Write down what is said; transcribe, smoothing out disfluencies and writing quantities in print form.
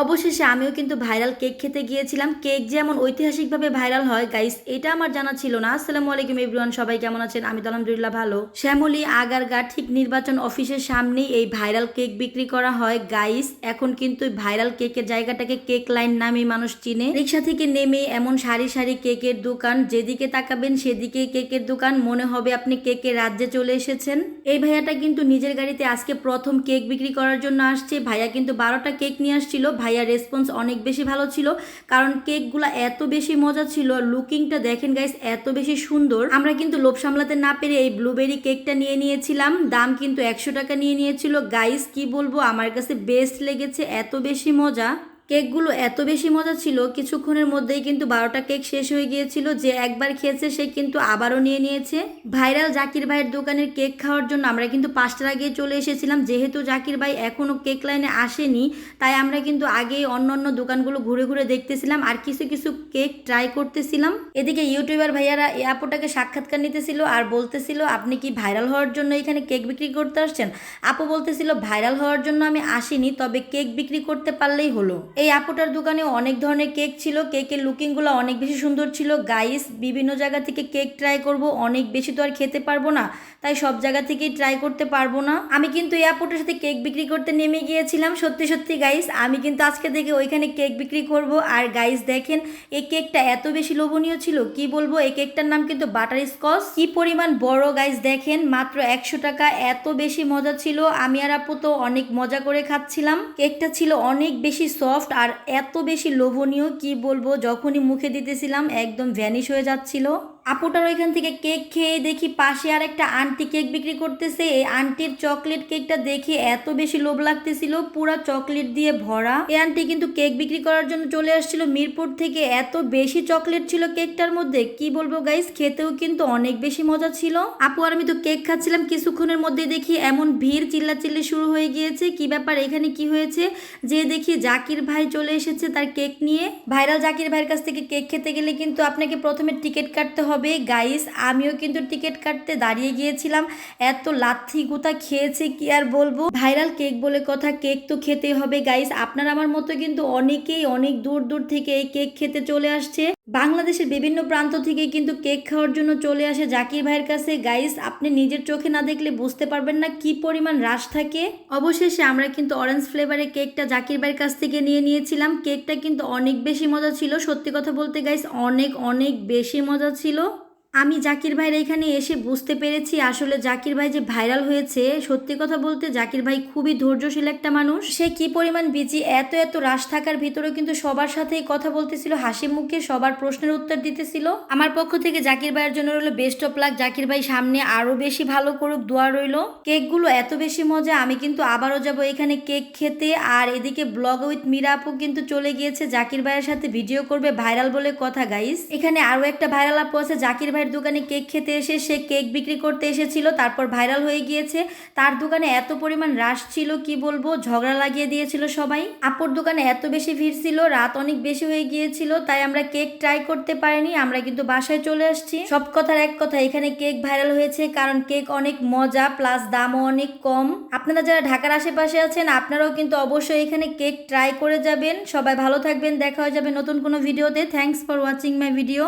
অবশেষে আমিও কিন্তু ভাইরাল কেক খেতে গিয়েছিলাম। কেক যেমন ঐতিহাসিকভাবে ভাইরাল হয় গাইস, এটা আমার জানা ছিল না। আসসালামু আলাইকুম এভরিওয়ান, সবাই কেমন আছেন? আমি তো আলহামদুলিল্লাহ ভালো। শ্যামলী আগারগা ঠিক নির্বাচন অফিসের সামনেই এই ভাইরাল কেক বিক্রি করা হয় গাইস। এখন কিন্তু ভাইরাল কেকের জায়গাটাকে কেক লাইন নামে মানুষ চিনে। রিক্সা থেকে নেমে এমন সারি সারি কেকের দোকান, যেদিকে তাকাবেন সেদিকে কেকের দোকান, মনে হবে আপনি কেকের রাজ্যে চলে এসেছেন। এই ভাইয়াটা কিন্তু নিজের গাড়িতে আজকে প্রথম কেক বিক্রি করার জন্য আসছে। ভাইয়া কিন্তু 12টা কেক নিয়ে আসছিল। ভাইয়ার রেসপন্স অনেক বেশি ভালো ছিল, কারণ কেকগুলা এত বেশি মজা ছিল। লুকিংটা দেখেন গাইস, এত বেশি সুন্দর। আমরা কিন্তু লোভ সামলাতে না পেরে এই ব্লুবেরি কেকটা নিয়ে নিয়েছিলাম। দাম কিন্তু 100 টাকা নিয়ে নিয়েছিল গাইস। কি বলবো, আমার কাছে বেস্ট লেগেছে, এত বেশি মজা। কেকগুলো এত বেশি মজা ছিল, কিছুক্ষণের মধ্যেই কিন্তু 12টা কেক শেষ হয়ে গিয়েছিল। যে একবার খেয়েছে সে কিন্তু আবারও নিয়ে নিয়েছে। ভাইরাল জাকির ভাইয়ের দোকানের কেক খাওয়ার জন্য আমরা কিন্তু 5টার আগে চলে এসেছিলাম। যেহেতু জাকির ভাই এখনও কেক লাইনে আসেনি, তাই আমরা কিন্তু আগেই অন্য অন্য দোকানগুলো ঘুরে ঘুরে দেখতেছিলাম আর কিছু কিছু কেক ট্রাই করতেছিলাম। এদিকে ইউটিউবার ভাইয়ারা এই আপুটাকে সাক্ষাৎকার নিতেছিল আর বলতেছিল, আপনি কি ভাইরাল হওয়ার জন্য এখানে কেক বিক্রি করতে আসছেন? আপু বলতেছিল, ভাইরাল হওয়ার জন্য আমি আসিনি, তবে কেক বিক্রি করতে পারলেই হলো। এই আপুটার দোকানে অনেক ধরনের কেক ছিল। কেকের লুকিংগুলো অনেক বেশি সুন্দর ছিল গাইস। বিভিন্ন জায়গা থেকে কেক ট্রাই করব, অনেক বেশি তো আর খেতে পারবো না, তাই সব জায়গা থেকেই ট্রাই করতে পারবো না। আমি কিন্তু এই আপুটার সাথে কেক বিক্রি করতে নেমে গিয়েছিলাম। সত্যি সত্যি গাইস, আমি কিন্তু আজকে থেকে ওইখানে কেক বিক্রি করব। আর গাইস দেখেন, এই কেকটা এত বেশি লোভনীয় ছিল, কি বলবো। এই কেকটার নাম কিন্তু বাটার স্কচ। কি পরিমাণ বড় গাইস দেখেন, মাত্র 100 টাকা। এত বেশি মজা ছিল, আমি আর আপু তো অনেক মজা করে খাচ্ছিলাম। কেকটা ছিল অনেক বেশি সফট আর এত বেশি লোভনীয়, কি বলবো। যখনই মুখে দিতেছিলাম একদম ভ্যানিশ হয়ে যাচ্ছিল। আপুটার ওইখান থেকে কেক খেয়ে দেখি পাশে আর একটা আন্টি কেক বিক্রি করতেছে। এই আন্টির চকলেট কেকটা দেখে এত বেশি লোভ লাগতেছিল, পুরা চকলেট দিয়ে ভরা। এই আন্টি কিন্তু কেক বিক্রি করার জন্য চলে আসছিল মিরপুর থেকে। এত বেশি চকলেট ছিল কেকটার মধ্যে, কি বলবো গাইস, খেতেও কিন্তু অনেক বেশি মজা ছিল। আপু আর আমি তো কেক খাচ্ছিলাম, কিছুক্ষণের মধ্যে দেখি এমন ভিড়, চিল্লাচিল্লি শুরু হয়ে গিয়েছে। কি ব্যাপার, এখানে কি হয়েছে? যে দেখি জাকির ভাই চলে এসেছে তার কেক নিয়ে। ভাইরাল জাকির ভাইয়ের কাছ থেকে কেক খেতে গেলে কিন্তু আপনাকে প্রথমে টিকিট কাটতে হবে গাইস। আমিও কিন্তু টিকিট কাটতে দাঁড়িয়ে গিয়েছিলাম। এত লাথি গুতা খেয়েছে কি আর বলবো। ভাইরাল কেক বলে কথা, কেক তো খেতেই হবে গাইস। আপনারা আমার মতো কিন্তু অনেকেই অনেক দূর দূর থেকে এই কেক খেতে চলে আসছে। বাংলাদেশের বিভিন্ন প্রান্ত থেকে কিন্তু কেক খাওয়ার জন্য চলে আসে জাকির ভাইয়ের কাছে গাইস। আপনি নিজের চোখে না দেখলে বুঝতে পারবেন না কি পরিমাণ রাশ থাকে। অবশেষে আমরা কিন্তু অরেঞ্জ ফ্লেভারের কেকটা জাকির ভাইয়ের কাছ থেকে নিয়ে নিয়েছিলাম। কেকটা কিন্তু অনেক বেশি মজা ছিল, সত্যি কথা বলতে গাইস, অনেক অনেক বেশি মজা ছিল। আমি জাকির ভাইয়ের এখানে এসে বুঝতে পেরেছি আসলে জাকির ভাই যে ভাইরাল হয়েছে। সত্যি কথা বলতে জাকির ভাই খুবই ধৈর্যশীল একটা মানুষ। সে কি পরিমাণ বিজি, এত এত রাশ থাকার ভিতরেও কিন্তু সবার সাথেই কথা বলতেছিল, হাসি মুখে সবার প্রশ্নের উত্তর দিতেছিল। আমার পক্ষ থেকে জাকির ভাইয়ের জন্য রইল বেস্ট অফ লাক। জাকির ভাই সামনে আরো বেশি ভালো করুক, দোয়া রইল। কেকগুলো এত বেশি মজা, আমি কিন্তু আবারও যাব এখানে কেক খেতে। আর এদিকে ব্লগ উইথ মীরা আপু কিন্তু চলে গিয়েছে জাকির ভাইয়ের সাথে ভিডিও করবে, ভাইরাল বলে কথা গাইস। এখানে আরো একটা ভাইরাল আপু আছে, জাকির ভাইয়ের দোকানে কেক খেতে এসে সে কেক বিক্রি করতে এসেছিল, তারপর ভাইরাল হয়ে গিয়েছে। তার দোকানে এত পরিমাণ রাশ ছিল, কি বলবো, ঝগড়া লাগিয়ে দিয়েছিল সবাই। আপুর দোকানে এত বেশি ভিড় ছিল, রাত অনেক বেশি হয়ে গিয়েছিল, তাই আমরা কেক ট্রাই করতে পারিনি। আমরা কিন্তু বাসায় চলে আসছি। সব কথার এক কথা, এখানে কেক ভাইরাল হয়েছে কারণ কেক অনেক মজা, প্লাস দামও অনেক কম। আপনারা যারা ঢাকার আশেপাশে আছেন, আপনারাও কিন্তু অবশ্যই এখানে কেক ট্রাই করে যাবেন। সবাই ভালো থাকবেন, দেখা হয়ে যাবে নতুন কোনো ভিডিওতে। Thanks for watching my video.